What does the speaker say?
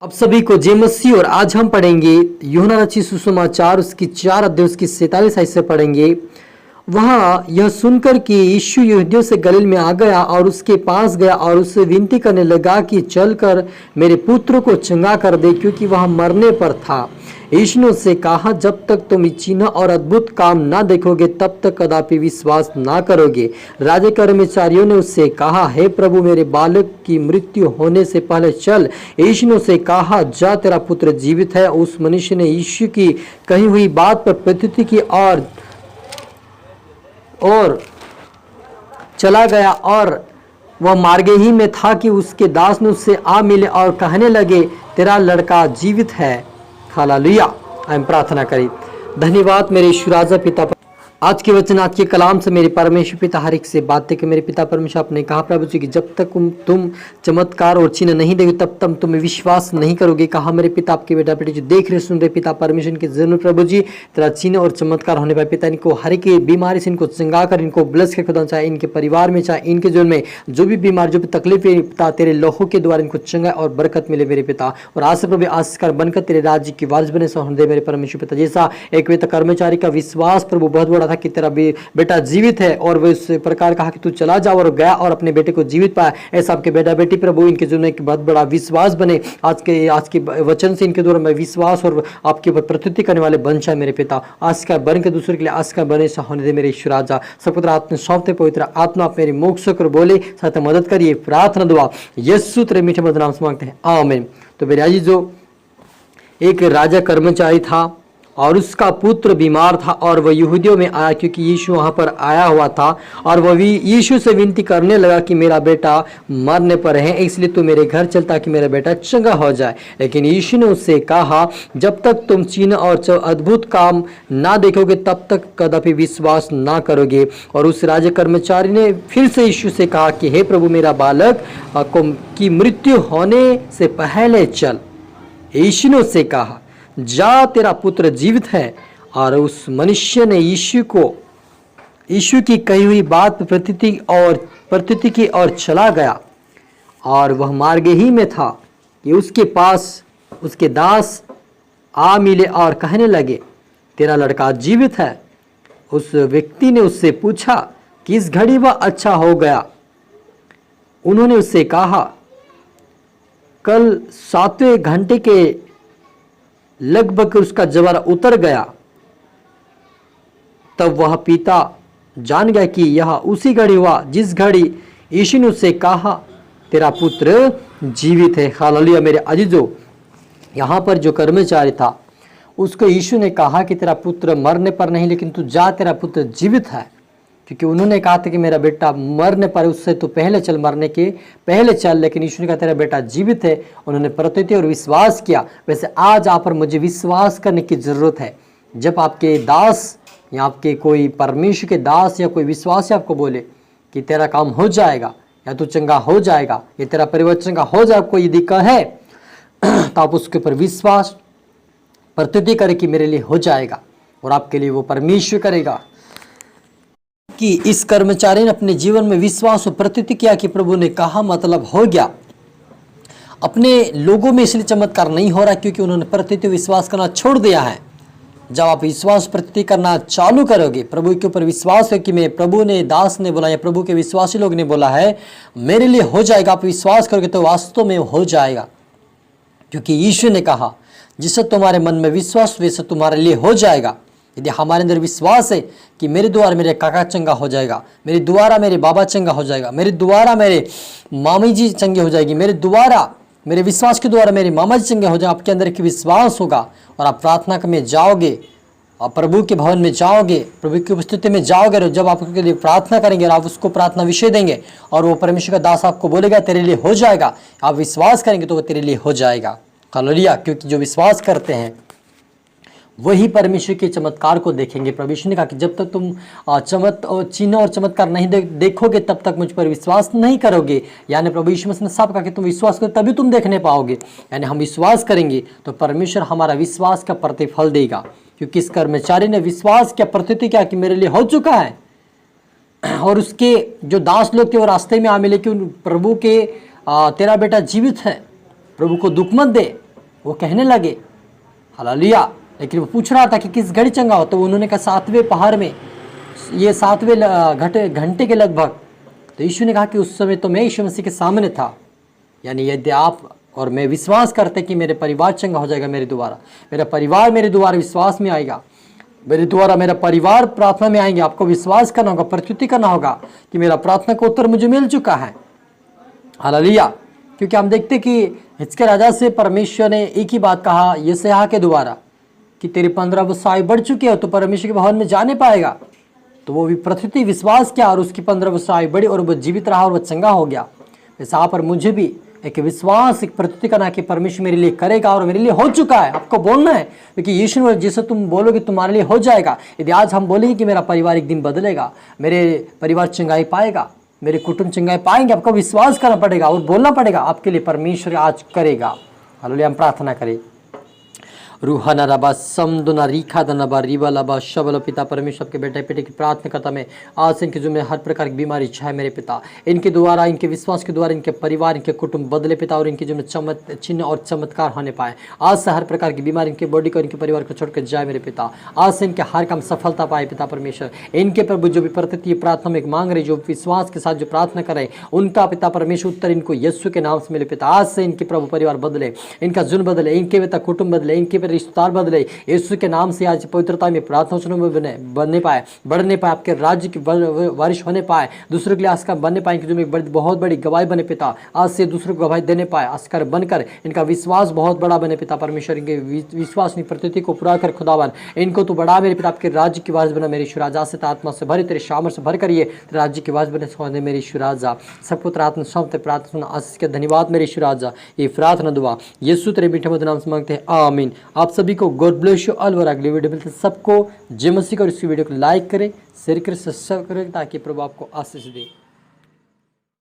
अब सभी को जय मसीह। और आज हम पढ़ेंगे यूहन्ना रचित सुसमाचार उसकी 4 अध्याय उसकी 47 आयत से पढ़ेंगे। वहाँ यह सुनकर कि यीशु यहूदियों से गलील में आ गया और उसके पास गया और उससे विनती करने लगा कि चलकर मेरे पुत्र को चंगा कर दे, क्योंकि वह मरने पर था। यीशु ने उससे कहा, जब तक तुम चिन्ह और अद्भुत काम ना देखोगे तब तक कदापि विश्वास ना करोगे। राजा कर्मचारियों ने उससे कहा, हे प्रभु, मेरे बालक की मृत्यु होने से पहले चल। यीशु ने उससे कहा, जा, तेरा पुत्र जीवित है। उस मनुष्य ने यीशु की कही हुई बात पर प्रत्युत्तर की और चला गया। और वह मार्गे ही में था कि उसके दास ने उससे आ मिले और कहने लगे, तेरा लड़का जीवित है। हालेलुया। हम प्रार्थना करें। धन्यवाद मेरे ईश्वर राजा पिता, आज के वचन आज के कलाम से मेरे परमेश्वर पिता हर एक से बातें कि मेरे पिता परमेश्वर आपने कहा प्रभु जी कि जब तक तुम चमत्कार और चिन्ह नहीं देखोगे तब तक तुम विश्वास नहीं करोगे। कहा मेरे पिता आपके बेटा बेटी जो देख रहे सुन रहे पिता परमेश्वर के जरूर प्रभु जी तेरा चिन्ह और चमत्कार होने पाए। पिता इनको हर एक बीमारी से इनको चंगा कर, इनको ब्लस के खुदा, चाहे इनके परिवार में चाहे इनके जीवन में जो भी बीमार जो भी तकलीफ है पिता तेरे लोहों के द्वारा इनको चंगा और बरकत मिले मेरे पिता। और आज से प्रभु आशीषकार बनकर तेरे राज्य की वारिस बने सहन दे मेरे परमेश्वर पिता। जैसा एक वेता कर्मचारी का विश्वास प्रभु बहुत बड़ा था कि तेरा बेटा जीवित है और वह इस प्रकार कहा कि तू चला जा, और गया और अपने बेटे को जीवित पाया। ऐसा आपके बेटा बेटी प्रभु इनके जीवन में एक बहुत बड़ा विश्वास बने। आज के वचन से इनके द्वारा मैं विश्वास और आपके ऊपर प्रत्युत्तर करने वाले बन जाए मेरे पिता। आज का बन के दूसरे के लिए आज का बने सा होने दे मेरे ईश्वर राजा। सबकुछ आत्मा सौंपते पवित्र आत्मा आप मेरी मोक्ष कर बोले साथ मदद करिए। प्रार्थना दुआ यीशु तेरे मीठे मधुर नाम से मांगते हैं, आमीन। तो मेरे आजी जो एक राजा कर्मचारी था और उसका पुत्र बीमार था और वह यहूदियों में आया क्योंकि यीशु वहां पर आया हुआ था। और वह भी यीशु से विनती करने लगा कि मेरा बेटा मरने पर है, इसलिए तू मेरे घर चल ताकि मेरा बेटा चंगा हो जाए। लेकिन यीशु ने उससे कहा, जब तक तुम चिन्ह और अद्भुत काम ना देखोगे तब तक कदापि विश्वास ना करोगे। और उस राजा कर्मचारी ने फिर से यीशु से कहा कि हे प्रभु, मेरा बालक की मृत्यु होने से पहले चल। यीशु ने उससे कहा, जा, तेरा पुत्र जीवित है। और उस मनुष्य ने यीशु की कही हुई बात प्रतीति की और चला गया। और वह मार्गे ही में था कि उसके पास उसके दास आ मिले और कहने लगे, तेरा लड़का जीवित है। उस व्यक्ति ने उससे पूछा, किस घड़ी वह अच्छा हो गया? उन्होंने उससे कहा, कल 7वें घंटे के लगभग उसका जवारा उतर गया। तब वह पिता जान गया कि यह उसी घड़ी हुआ जिस घड़ी यीशु ने उससे कहा, तेरा पुत्र जीवित है। हालेलुया। मेरे अजीजों, यहाँ पर जो कर्मचारी था उसको यीशु ने कहा कि तेरा पुत्र मरने पर नहीं, लेकिन तू जा, तेरा पुत्र जीवित है। क्योंकि उन्होंने कहा था कि मेरा बेटा मरने पर उससे तो पहले चल, मरने के पहले चल। लेकिन यीशु ने कहा तेरा बेटा जीवित है। उन्होंने प्रत्युत्तर और विश्वास किया। वैसे आज आप पर मुझे विश्वास करने की जरूरत है। जब आपके दास या आपके कोई परमेश्वर के दास या कोई विश्वासी आपको बोले कि तेरा काम हो जाएगा या तू चंगा हो जाएगा या तेरा परिवर्तन का हो जाएगा, कोई दिक्कत है तो आप उसके ऊपर विश्वास प्रत्युत्तर करें कि मेरे लिए हो जाएगा और आपके लिए वो परमेश्वर करेगा। कि इस कर्मचारी ने अपने जीवन में विश्वास और प्रत्युत्तर किया कि प्रभु ने कहा मतलब हो गया। अपने लोगों में इसलिए चमत्कार नहीं हो रहा क्योंकि उन्होंने प्रत्युत्तर विश्वास करना छोड़ दिया है। जब आप विश्वास प्रत्युत्तर करना चालू करोगे, प्रभु के ऊपर विश्वास है कि मैं प्रभु ने दास ने बोला या प्रभु के विश्वासी लोग ने बोला है मेरे लिए हो जाएगा, आप विश्वास करोगे तो वास्तव में हो जाएगा। क्योंकि यीशु ने कहा, जिससे तुम्हारे मन में विश्वास वैसे तुम्हारे लिए हो जाएगा। यदि हमारे अंदर विश्वास है कि मेरे द्वारा मेरे काका चंगा हो जाएगा, मेरे द्वारा मेरे बाबा चंगा हो जाएगा, मेरे द्वारा मेरे मामी जी चंगे हो जाएगी, मेरे द्वारा मेरे विश्वास के द्वारा मेरे मामा जी चंगे हो जाएगा, आपके अंदर एक विश्वास होगा और आप प्रार्थना में जाओगे और प्रभु के भवन में जाओगे, प्रभु की उपस्थिति में जाओगे। और जब आप उसके लिए प्रार्थना करेंगे और आप उसको प्रार्थना विषय देंगे और वो परमेश्वर का दास आपको बोलेगा तेरे लिए हो जाएगा, आप विश्वास करेंगे तो वो तेरे लिए हो जाएगा। हालेलुया। क्योंकि जो विश्वास करते हैं वही परमेश्वर के चमत्कार को देखेंगे। परमेश्वर ने कहा कि जब तक तुम चिन्ह और चमत्कार नहीं देखोगे तब तक मुझ पर विश्वास नहीं करोगे। यानी प्रभु यीशु मसीह ने साफ कहा कि तुम विश्वास करो तभी तुम देखने पाओगे। यानी हम विश्वास करेंगे तो परमेश्वर हमारा विश्वास का प्रतिफल देगा। क्योंकि इस कर्मचारी ने विश्वास किया, प्रत्युत्तर किया कि मेरे लिए हो चुका है। और उसके जो दास लोग थे वो रास्ते में आ मिले कि प्रभु के तेरा बेटा जीवित है, प्रभु को दुख मत दे। वो कहने लगे, हालेलुया। लेकिन वो पूछ रहा था कि किस घड़ी चंगा हो, तो उन्होंने कहा 7वें पहर में, ये 7वें घंटे के लगभग। तो यीशु ने कहा कि उस समय तो मैं यीशु मसीह के सामने था। यानी यदि आप और मैं विश्वास करते कि मेरे परिवार चंगा हो जाएगा मेरे द्वारा, मेरा परिवार मेरे द्वारा विश्वास में आएगा, मेरे द्वारा मेरा परिवार प्रार्थना में आएंगे, आपको विश्वास करना होगा, प्रस्तुति करना होगा कि मेरा प्रार्थना का उत्तर मुझे मिल चुका है। हालेलुया। क्योंकि हम देखते कि हिजकिय्याह राजा से परमेश्वर ने एक ही बात कहा यशायाह के द्वारा कि तेरी 15 वर्ष आयु बढ़ चुकी है तो परमेश्वर के भवन में जाने पाएगा। तो वो भी प्रस्तुति विश्वास किया और उसकी 15 वर्ष आयु बढ़ी और वो जीवित रहा और वो चंगा हो गया। वैसे यहाँ पर मुझे भी एक विश्वास, एक प्रस्तुति करना कि परमेश्वर मेरे लिए करेगा और मेरे लिए हो चुका है। आपको बोलना है, क्योंकि यीशु ने जैसे तुम बोलोगे तुम्हारे लिए हो जाएगा। यदि आज हम बोलेंगे कि मेरा परिवार एक दिन बदलेगा, मेरे परिवार चंगाई पाएगा, मेरे कुटुंब चंगाई पाएंगे, आपको विश्वास करना पड़ेगा और बोलना पड़ेगा, आपके लिए परमेश्वर आज करेगा। हालेलुया। हम प्रार्थना करें। रूहाना रबा समदुना रीखा दनबा रिबा लबा शबल। पिता परमेश्वर के बेटे बेटे की प्रार्थना करता मैं आज इनके जो में हर प्रकार की बीमारी चाहे मेरे पिता, इनके द्वारा, इनके विश्वास के द्वारा इनके परिवार, इनके कुटुंब बदले पिता, और इनके जो में चिन्ह और चमत्कार होने पाए। आज से हर प्रकार की बीमारी इनके बॉडी को, इनके परिवार को छोड़कर जाए मेरे पिता। आज से इनके हर काम सफलता पाए पिता परमेश्वर। इनके प्रभु जो भी प्रति प्रार्थना में मांग रहे, जो विश्वास के साथ जो प्रार्थना कर रहे, उनका पिता परमेश्वर उत्तर इनको यीशु के नाम से मिले पिता। आज से इनके प्रभु परिवार बदले, इनका जुन बदले, इनके पिता कुटुंब बदले, इनके रिश्तेदार बदले। यीशु के नाम से आज पवित्रता में प्रार्थना में बनने पाए, बढ़ने पाए, आपके राज्य की वारिश होने पाए, दूसरों के लिए आस्कार बनने पाए, जो में बहुत बड़ी गवाही बने पिता। आज से दूसरों को गवाही देने पाए, आस्कार बनकर इनका विश्वास बहुत बड़ा बने पिता परमेश्वर। इनके विश्वास की प्रतीति को पूरा कर खुदावन इनको तो बड़ा मेरे पिता, आपके राज्य की वारिस बना मेरे ईश्वर राजा। से आत्मा से भरे, तेरे सामर्थ से भर करिए, तेरे राज्य की वारिस बने मेरे ईश्वर राजा। सब पुत्र आत्मा सौंपते प्रार्थना आशीष के धन्यवाद मेरे ईश्वर राजा। ये प्रार्थना दुआ यीशु तेरे मीठे मधुर नाम से मांगते हैं, आमीन। आप सभी को गॉड ब्लेस यू ऑल। अगली वीडियो मिलते सबको जय मसीह को। और इस वीडियो को लाइक करें, शेयर करें, सब्सक्राइब करें ताकि प्रभु आपको आशीष दे।